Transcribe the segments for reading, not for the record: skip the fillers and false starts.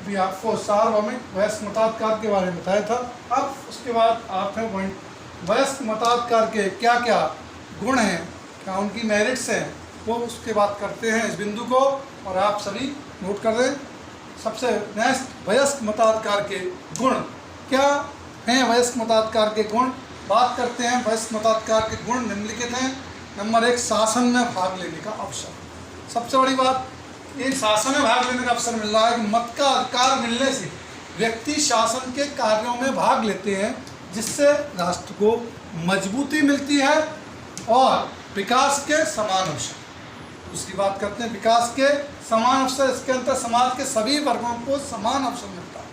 भी आपको सार्वभौमिक वयस्क मताधिकार के बारे में बताया था। अब उसके बाद आठवें पॉइंट, वयस्क मताधिकार के क्या क्या गुण हैं, क्या उनकी मेरिट्स हैं, वो उसके बाद करते हैं इस बिंदु को, और आप सभी नोट कर दें। सबसे नेक्स्ट, वयस्क मताधिकार के गुण क्या हैं? वयस्क मताधिकार के गुण बात करते हैं। वयस्क मताधिकार के गुण निम्नलिखित हैं। नंबर 1, शासन में भाग लेने का अवसर। सबसे बड़ी बात, ये शासन में भाग लेने का अवसर मिल रहा है कि मत का अधिकार मिलने से व्यक्ति शासन के कार्यों में भाग लेते हैं, जिससे राष्ट्र को मजबूती मिलती है और विकास के समान अवसर। उसकी बात करते हैं, विकास के समान अवसर। इसके अंतर समाज के सभी वर्गों को समान अवसर मिलता है,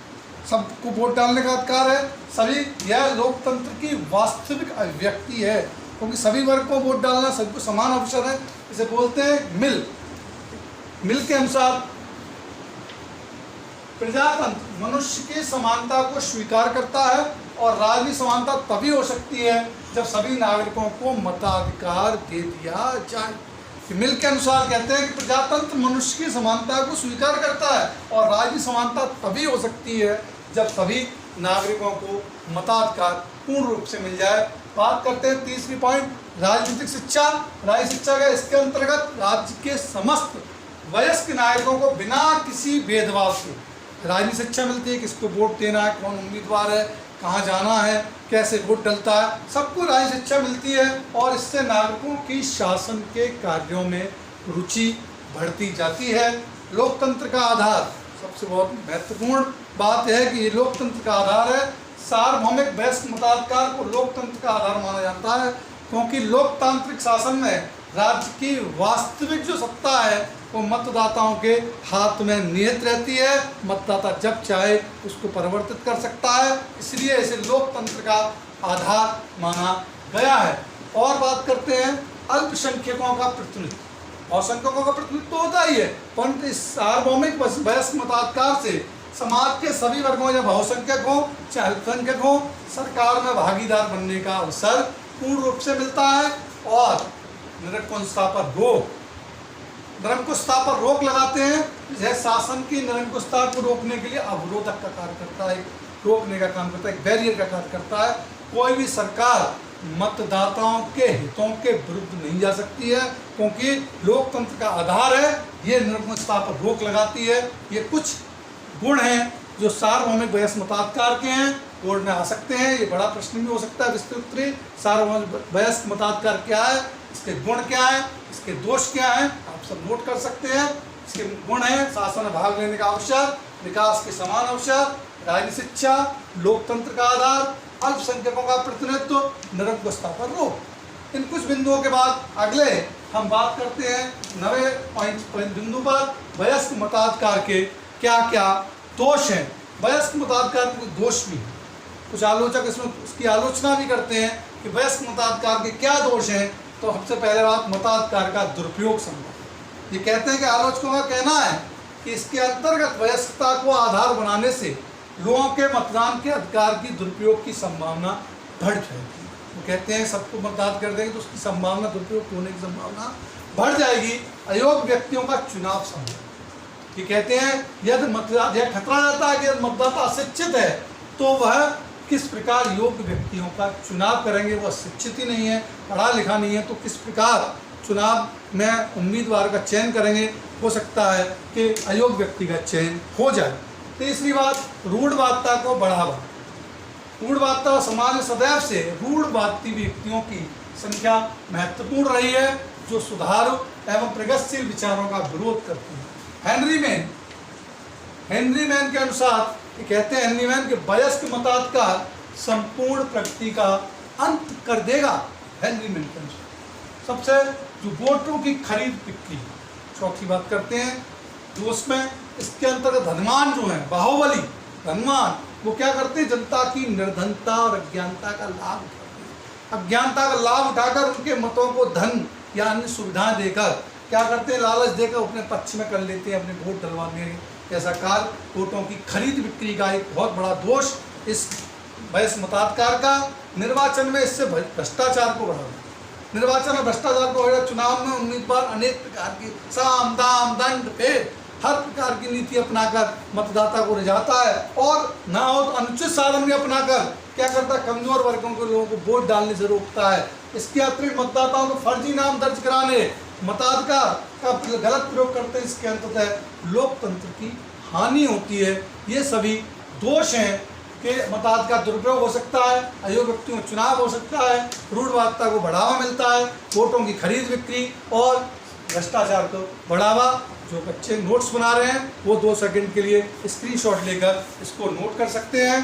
सबको वोट डालने का अधिकार है सभी। यह लोकतंत्र की वास्तविक अभिव्यक्ति है, क्योंकि सभी वर्ग को वोट डालना, सबको समान अवसर है। इसे बोलते हैं मिल के अनुसार प्रजातंत्र मनुष्य की समानता को स्वीकार करता है, और राजनीतिक समानता तभी हो सकती है जब सभी नागरिकों को मताधिकार दे दिया जाए। मिल के अनुसार कहते हैं कि प्रजातंत्र मनुष्य की समानता को स्वीकार करता है, और राजनीतिक समानता तभी हो सकती है जब सभी नागरिकों को मताधिकार पूर्ण रूप से मिल जाए। बात करते हैं तीसरी पॉइंट, राजनीतिक शिक्षा। राजनीतिक शिक्षा का इसके अंतर्गत राज्य के समस्त वयस्क नागरिकों को बिना किसी भेदभाव के राजनीतिक शिक्षा मिलती है। किसको वोट देना है, कौन उम्मीदवार है, कहाँ जाना है, कैसे वोट डलता है, सबको राजनीतिक शिक्षा मिलती है, और इससे नागरिकों की शासन के कार्यों में रुचि बढ़ती जाती है। लोकतंत्र का आधार, सबसे बहुत महत्वपूर्ण बात है कि ये लोकतंत्र का आधार है। सार्वभौमिक वयस्क मताधिकार को लोकतंत्र का आधार माना जाता है, क्योंकि लोकतांत्रिक शासन में राज्य की वास्तविक जो सत्ता है वो मतदाताओं के हाथ में निहित रहती है। मतदाता जब चाहे उसको परिवर्तित कर सकता है, इसलिए इसे लोकतंत्र का आधार माना गया है। और बात करते हैं अल्पसंख्यकों का प्रतिनिधित्व। और संख्यकों का प्रतिनिधित्व तो होता ही है, परंतु इस सार्वभौमिक वयस्क मताधिकार से समाज के सभी वर्गों, या बहुसंख्यक हो चाहे अल्पसंख्यक हो, सरकार में भागीदार बनने का अवसर पूर्ण रूप से मिलता है। और निरंकुशता पर रोक लगाते हैं। यह शासन की निरंकुशता को रोकने के लिए अवरोधक का कार्य करता है, रोकने का काम करता है, एक बैरियर का कार्य करता है। कोई भी सरकार मतदाताओं के हितों के विरुद्ध नहीं जा सकती है, क्योंकि लोकतंत्र का आधार है, ये निरंकुशता पर रोक लगाती है। ये कुछ गुण हैं जो सार्वभौमिक वयस्क मताधिकार के हैं, बोर्ड में आ सकते हैं। ये बड़ा प्रश्न भी हो सकता है विस्तृत। सार्वभौमिक वयस्क मताधिकार क्या है, इसके गुण क्या है, इसके दोष क्या हैं, आप सब नोट कर सकते हैं। इसके गुण हैं, शासन में भाग लेने का अवसर, विकास के समान अवसर, राजनीतिक शिक्षा, लोकतंत्र का आधार, अल्पसंख्यकों का प्रतिनिधित्व, निरंकुशता पर रोक। इन कुछ बिंदुओं के बाद अगले हम बात करते हैं 9वें बिंदु पर, वयस्क मताधिकार के क्या क्या दोष हैं। वयस्क मताधिकार के कुछ दोष भी हैं, कुछ आलोचक इसमें उसकी आलोचना भी करते हैं कि वयस्क मताधिकार के क्या दोष हैं। तो सबसे पहले बात, मताधिकार का दुरुपयोग संभव। ये कहते हैं कि आलोचकों का कहना है कि इसके अंतर्गत वयस्कता को आधार बनाने से लोगों के मतदान के अधिकार की दुरुपयोग की संभावना बढ़ जाएगी। वो कहते हैं सबको मतदान कर देंगे तो उसकी संभावना, दुरुपयोग होने की संभावना बढ़ जाएगी। अयोग्य व्यक्तियों का चुनाव संभव। ये कहते हैं यदि मतदाता, यह खतरा रहता है कि यदि मतदाता अशिक्षित है तो वह किस प्रकार योग्य व्यक्तियों का चुनाव करेंगे। वह शिक्षित ही नहीं है, पढ़ा लिखा नहीं है, तो किस प्रकार चुनाव में उम्मीदवार का चयन करेंगे। हो सकता है कि अयोग्य व्यक्ति का चयन हो जाए। तीसरी बात, रूढ़वादिता को बढ़ावा। रूढ़वादिता समाज में सदैव से रूढ़वादी व्यक्तियों की संख्या महत्वपूर्ण रही है, जो सुधार एवं प्रगतिशील विचारों का विरोध करती है। हेनरी मैन के अनुसार ये कहते हैं, हेनरी मैन के वयस्क मताधिकार संपूर्ण प्रगति का अंत कर देगा। हेनरी मैन के अनुसार सबसे जो वोटों की खरीद बिक्री, चौथी बात करते हैं, जो उसमें इसके अंतर्गत धनवान जो हैं, बाहुबली धनवान, वो क्या करते हैं, जनता की निर्धनता और अज्ञानता का लाभ उठाते हैं। अज्ञानता का लाभ उठाकर उनके मतों को धन या अन्य सुविधाएं देकर क्या करते हैं, लालच देकर अपने पक्ष में कर लेते हैं, अपने वोट डलवाने ऐसा कार्य। वोटों की खरीद बिक्री का एक बहुत बड़ा दोष इस वयस्क मताधिकार का। निर्वाचन में इससे भ्रष्टाचार को बढ़ावा, निर्वाचन में भ्रष्टाचार को बढ़ावा। चुनाव में उम्मीदवार अनेक प्रकार की साम दाम दंड भेद हर प्रकार की नीति अपनाकर मतदाता को रिझाता है, और ना हो तो अनुचित साधन भी अपनाकर क्या करता है, कमजोर वर्गों के लोगों को वोट डालने से रोकता है। इसके अतिरिक्त मतदाताओं को फर्जी नाम दर्ज कराने, मताधिकार का गलत प्रयोग करते हैं, इसके अंततः लोकतंत्र की हानि होती है। ये सभी दोष हैं कि मताधिकार दुरुपयोग हो सकता है, अयोग्य व्यक्तियों का चुनाव हो सकता है, रूढ़वादिता को बढ़ावा मिलता है, वोटों की खरीद बिक्री और भ्रष्टाचार को बढ़ावा। जो बच्चे नोट्स बना रहे हैं वो 2 सेकंड के लिए स्क्रीनशॉट लेकर इसको नोट कर सकते हैं।